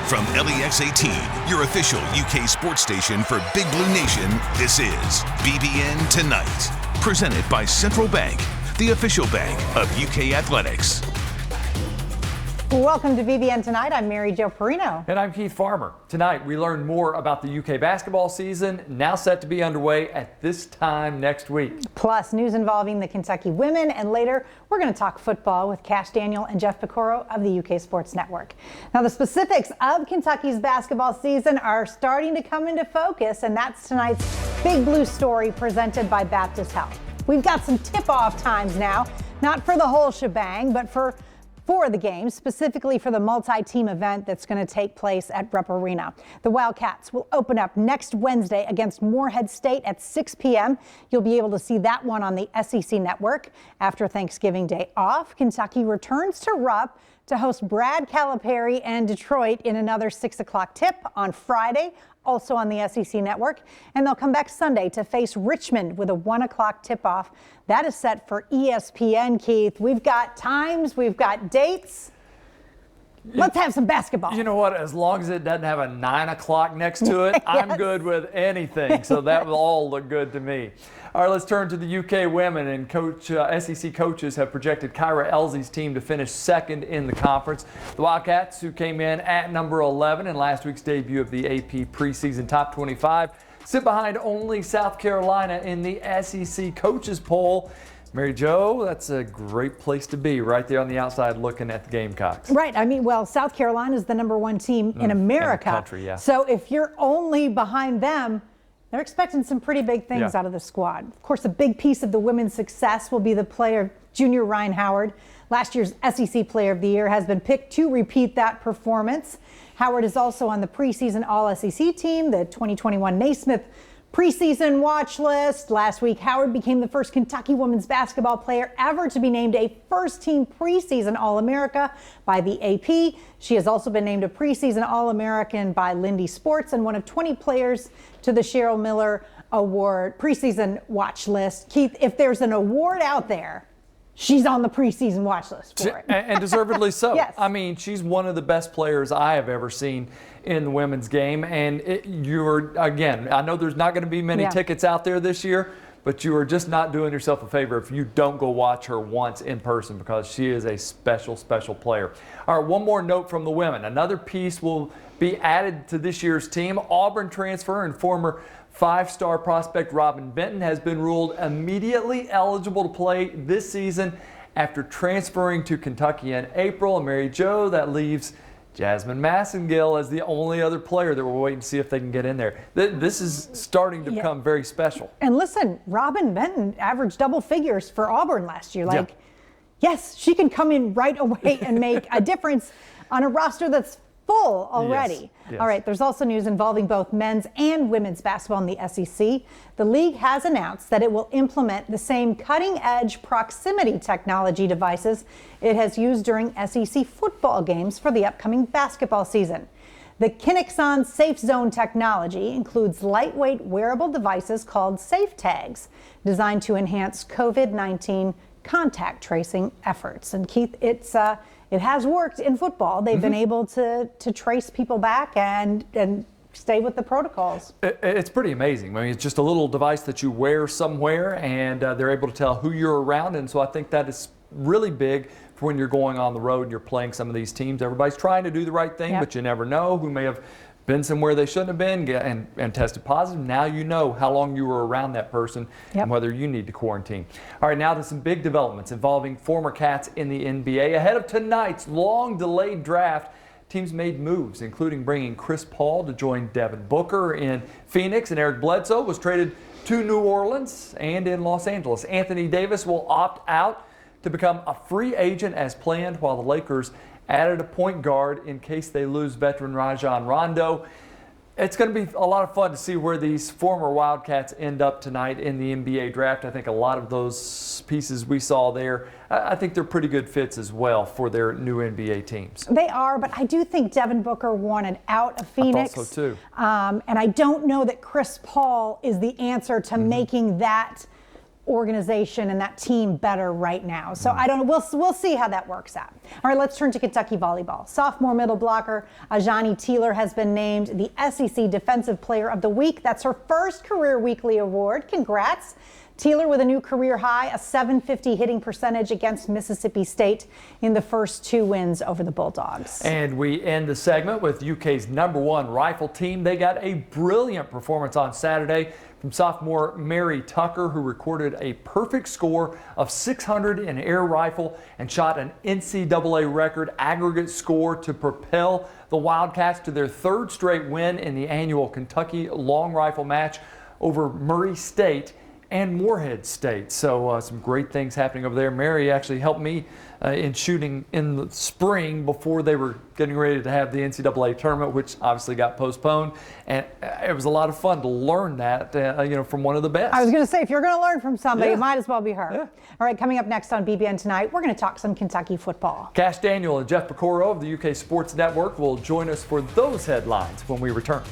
From LEX 18, your official UK sports station for Big Blue Nation, this is BBN Tonight. Presented by Central Bank, the official bank of UK athletics. Welcome to BBN Tonight. I'm Mary Jo Perino. And I'm Keith Farmer. Tonight, we learn more about the UK basketball season, now set to be underway at this time next week. Plus, news involving the Kentucky women, and later, we're going to talk football with Cash Daniel and Jeff Picoro of the UK Sports Network. Now, the specifics of Kentucky's basketball season are starting to come into focus, and that's tonight's Big Blue story presented by Baptist Health. We've got some tip-off times now, not for the whole shebang, but for the game, specifically for the multi-team event that's going to take place at Rupp Arena. The Wildcats will open up next Wednesday against Morehead State at 6 p.m. You'll be able to see that one on the SEC Network. After Thanksgiving Day off, Kentucky returns to Rupp to host Brad Calipari and Detroit in another 6 o'clock tip on Friday, also on the SEC Network. And they'll come back Sunday to face Richmond with a 1 o'clock tip-off. That is set for ESPN, Keith. We've got times, we've got dates. Let's have some basketball. You know what? As long as it doesn't have a 9 o'clock next to it, yes. I'm good with anything. So that will all look good to me. All right, let's turn to the UK women. And SEC coaches have projected Kyra Elsie's team to finish second in the conference. The Wildcats, who came in at number 11 in last week's debut of the AP preseason top 25, sit behind only South Carolina in the SEC coaches poll. Mary Jo, that's a great place to be, right there on the outside looking at the Gamecocks. Right. I mean, well, South Carolina is the number one team in America. In the country, yeah. So if you're only behind them, they're expecting some pretty big things out of the squad. Of course, a big piece of the women's success will be the player, junior Ryan Howard. Last year's SEC Player of the Year has been picked to repeat that performance. Howard is also on the preseason All-SEC team, the 2021 Naismith preseason watch list. Last week, Howard became the first Kentucky women's basketball player ever to be named a first-team preseason All-America by the AP. She has also been named a preseason All-American by Lindy Sports and one of 20 players to the Cheryl Miller Award preseason watch list. Keith, if there's an award out there, she's on the preseason watch list for it. And deservedly so. Yes. I mean, she's one of the best players I have ever seen in the women's game. And again, I know there's not going to be many tickets out there this year, but you are just not doing yourself a favor if you don't go watch her once in person, because she is a special, special player. All right, one more note from the women. Another piece will be added to this year's team. Auburn transfer and former five-star prospect Robin Benton has been ruled immediately eligible to play this season after transferring to Kentucky in April. And Mary Jo, that leaves Jasmine Massengill as the only other player that we're waiting to see if they can get in there. This is starting to become very special. And listen, Robin Benton averaged double figures for Auburn last year. Yes, she can come in right away and make a difference on a roster that's full already. Yes. All right, there's also news involving both men's and women's basketball in the SEC. The league has announced that it will implement the same cutting-edge proximity technology devices it has used during SEC football games for the upcoming basketball season. The Kinexon Safe Zone technology includes lightweight wearable devices called Safe Tags, designed to enhance COVID-19 contact tracing efforts. And Keith, it has worked in football. They've been able to trace people back and stay with the protocols. It's pretty amazing. I mean, it's just a little device that you wear somewhere, and they're able to tell who you're around. And so I think that is really big for when you're going on the road and you're playing some of these teams. Everybody's trying to do the right thing, but you never know who may have been somewhere they shouldn't have been and tested positive. Now you know how long you were around that person and whether you need to quarantine. All right, now to some big developments involving former Cats in the NBA. Ahead of tonight's long-delayed draft, teams made moves, including bringing Chris Paul to join Devin Booker in Phoenix, and Eric Bledsoe was traded to New Orleans and in Los Angeles. Anthony Davis will opt out to become a free agent as planned, while the Lakers added a point guard in case they lose veteran Rajon Rondo. It's going to be a lot of fun to see where these former Wildcats end up tonight in the NBA draft. I think a lot of those pieces we saw there, I think they're pretty good fits as well for their new NBA teams. They are, but I do think Devin Booker wanted out of Phoenix. I thought so too. And I don't know that Chris Paul is the answer to making that organization and that team better right now. So I don't know. We'll see how that works out. All right, let's turn to Kentucky volleyball. Sophomore middle blocker Ajani Teeler has been named the SEC Defensive Player of the Week. That's her first career weekly award. Congrats. Teeler with a new career high, a .750 hitting percentage against Mississippi State in the first 2 wins over the Bulldogs. And we end the segment with UK's #1 rifle team. They got a brilliant performance on Saturday from sophomore Mary Tucker, who recorded a perfect score of 600 in air rifle and shot an NCAA record aggregate score to propel the Wildcats to their 3rd straight win in the annual Kentucky long rifle match over Murray State and Morehead State. So some great things happening over there. Mary actually helped me in shooting in the spring before they were getting ready to have the NCAA tournament, which obviously got postponed. And it was a lot of fun to learn that, from one of the best. I was going to say, if you're going to learn from somebody, Yeah. it might as well be her. Yeah. All right, coming up next on BBN Tonight, we're going to talk some Kentucky football. Cash Daniel and Jeff Picoro of the UK Sports Network will join us for those headlines when we return.